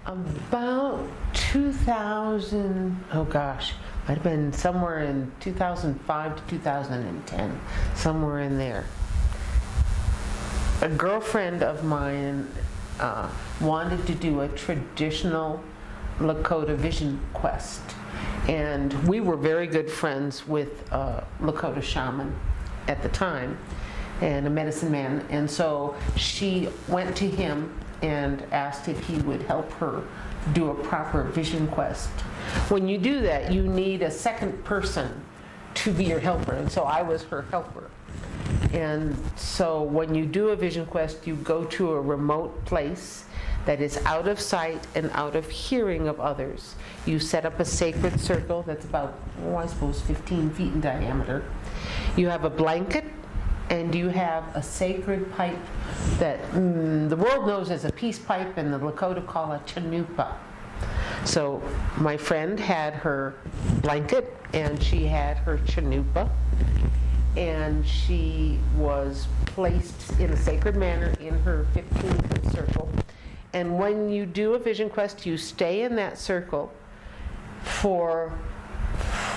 About 2000, oh gosh, might have been somewhere in 2005 to 2010, somewhere in there. A girlfriend of mine wanted to do a traditional Lakota vision quest, and we were very good friends with a Lakota shaman at the time and a medicine man, and so she went to him and asked if he would help her do a proper vision quest. When you do that, you need a second person to be your helper, and so I was her helper. And so when you do a vision quest, you go to a remote place that is out of sight and out of hearing of others. You set up a sacred circle that's about, I suppose 15 feet in diameter. You have a blanket, and you have a sacred pipe that the world knows as a peace pipe, and the Lakota call a chanupa. So my friend had her blanket, and she had her chanupa, and she was placed in a sacred manner in her 15-foot circle. And when you do a vision quest, you stay in that circle for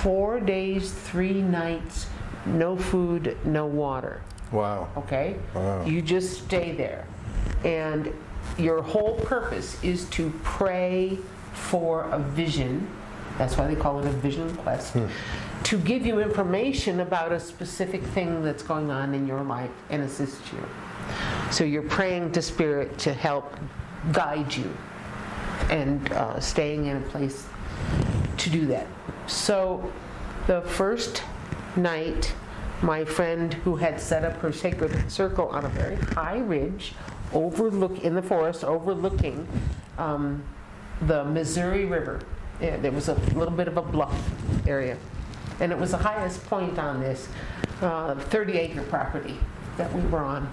4 days, 3 nights, no food, no water. Wow. Okay? Wow. You just stay there. And your whole purpose is to pray for a vision. That's why they call it a vision quest. To give you information about a specific thing that's going on in your life and assist you. So you're praying to Spirit to help guide you and staying in a place to do that. So the first night, my friend who had set up her sacred circle on a very high ridge in the forest overlooking the Missouri River. Yeah, there was a little bit of a bluff area, and it was the highest point on this 30-acre property that we were on.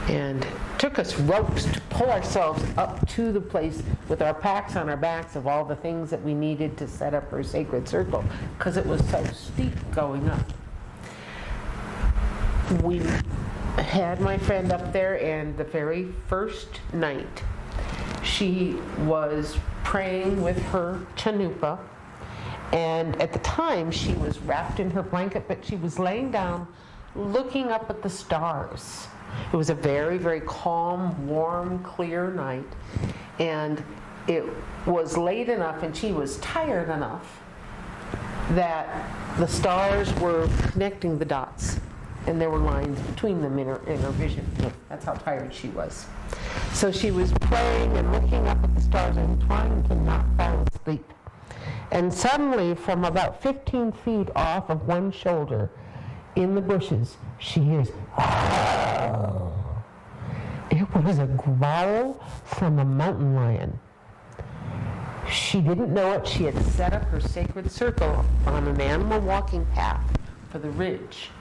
And it took us ropes to pull ourselves up to the place with our packs on our backs of all the things that we needed to set up our sacred circle, because it was so steep going up. We had my friend up there, and the very first night she was praying with her chanupa, and at the time she was wrapped in her blanket, but she was laying down looking up at the stars. It was a very, very calm, warm, clear night, and it was late enough and she was tired enough that the stars were connecting the dots, and there were lines between them in her vision. That's how tired she was. So she was praying and looking up at the stars and trying to not fall asleep. And suddenly, from about 15 feet off of one shoulder, in the bushes, she hears, "Oh." It was a growl from a mountain lion. She didn't know it. She had set up her sacred circle on an animal walking path for the ridge.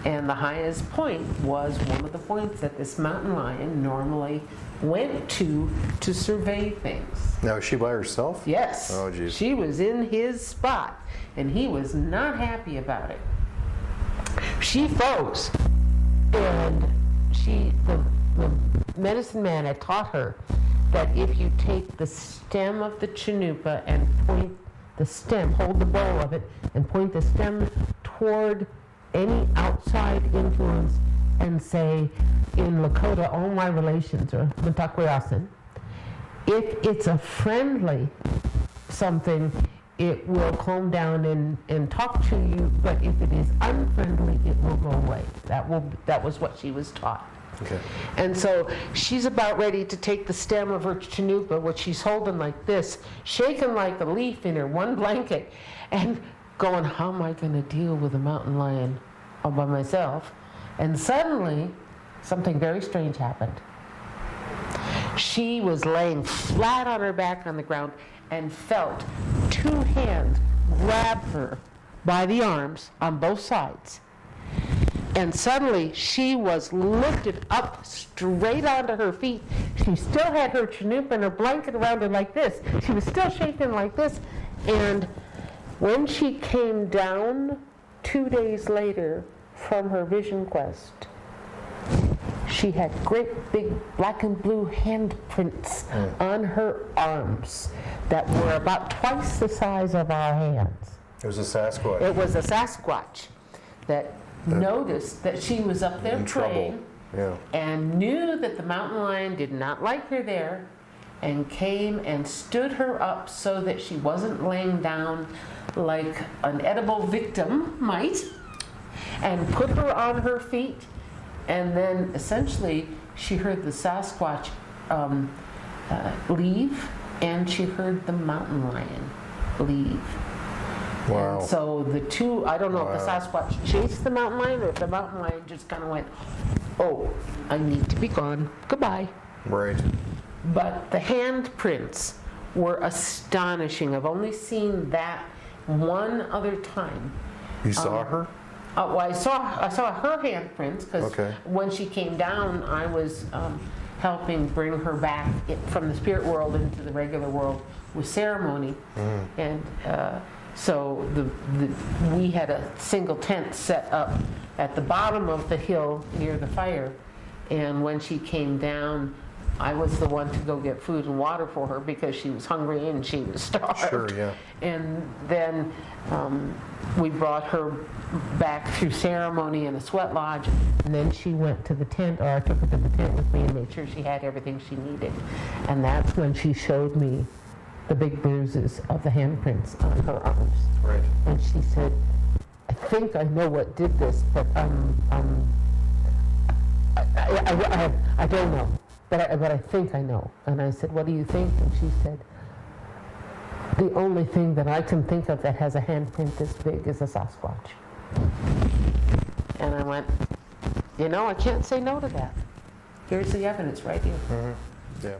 And the highest point was one of the points that this mountain lion normally went to survey things. Now, is she by herself? Yes. Oh, geez. She was in his spot, and he was not happy about it. She froze, and the medicine man had taught her that if you take the stem of the chanupa and point the stem, hold the bowl of it, and point the stem toward any outside influence and say, in Lakota, all my relations, or Mitakuyasin, if it's a friendly something, it will calm down and talk to you, but if it is unfriendly, it will go away. That was what she was taught. Okay. And so she's about ready to take the stem of her chanupa, which she's holding like this, shaking like a leaf in her one blanket, and going, how am I going to deal with a mountain lion all by myself? And suddenly, something very strange happened. She was laying flat on her back on the ground and felt 2 hands grab her by the arms on both sides. And suddenly she was lifted up straight onto her feet. She still had her chanupa and her blanket around her like this. She was still shaking like this. And when she came down 2 days later from her vision quest, she had great big black and blue handprints on her arms that were about twice the size of our hands. It was a Sasquatch. It was a Sasquatch that noticed that she was up there In praying trouble. Yeah. and knew that the mountain lion did not like her there, and came and stood her up so that she wasn't laying down like an edible victim might, and put her on her feet. And then essentially she heard the Sasquatch leave, and she heard the mountain lion leave. Wow. And so the two, I don't know if the Wow. Sasquatch chased the mountain lion or if the mountain lion just kind of went, oh, I need to be gone, goodbye. Right. But the handprints were astonishing. I've only seen that one other time. You saw her? Well, I saw her handprints because Okay. when she came down, I was helping bring her back from the spirit world into the regular world with ceremony, and so we had a single tent set up at the bottom of the hill near the fire, and when she came down, I was the one to go get food and water for her because she was hungry and she was starved. Sure, yeah. And then we brought her back through ceremony in a sweat lodge, and then she went to the tent, or I took her to the tent with me and made sure she had everything she needed. And that's when she showed me the big bruises of the handprints on her arms. Right. And she said, I think I know what did this, but I don't know. But I think I know. And I said, what do you think? And she said, the only thing that I can think of that has a handprint this big is a Sasquatch. And I went, I can't say no to that. Here's the evidence right here. Yeah.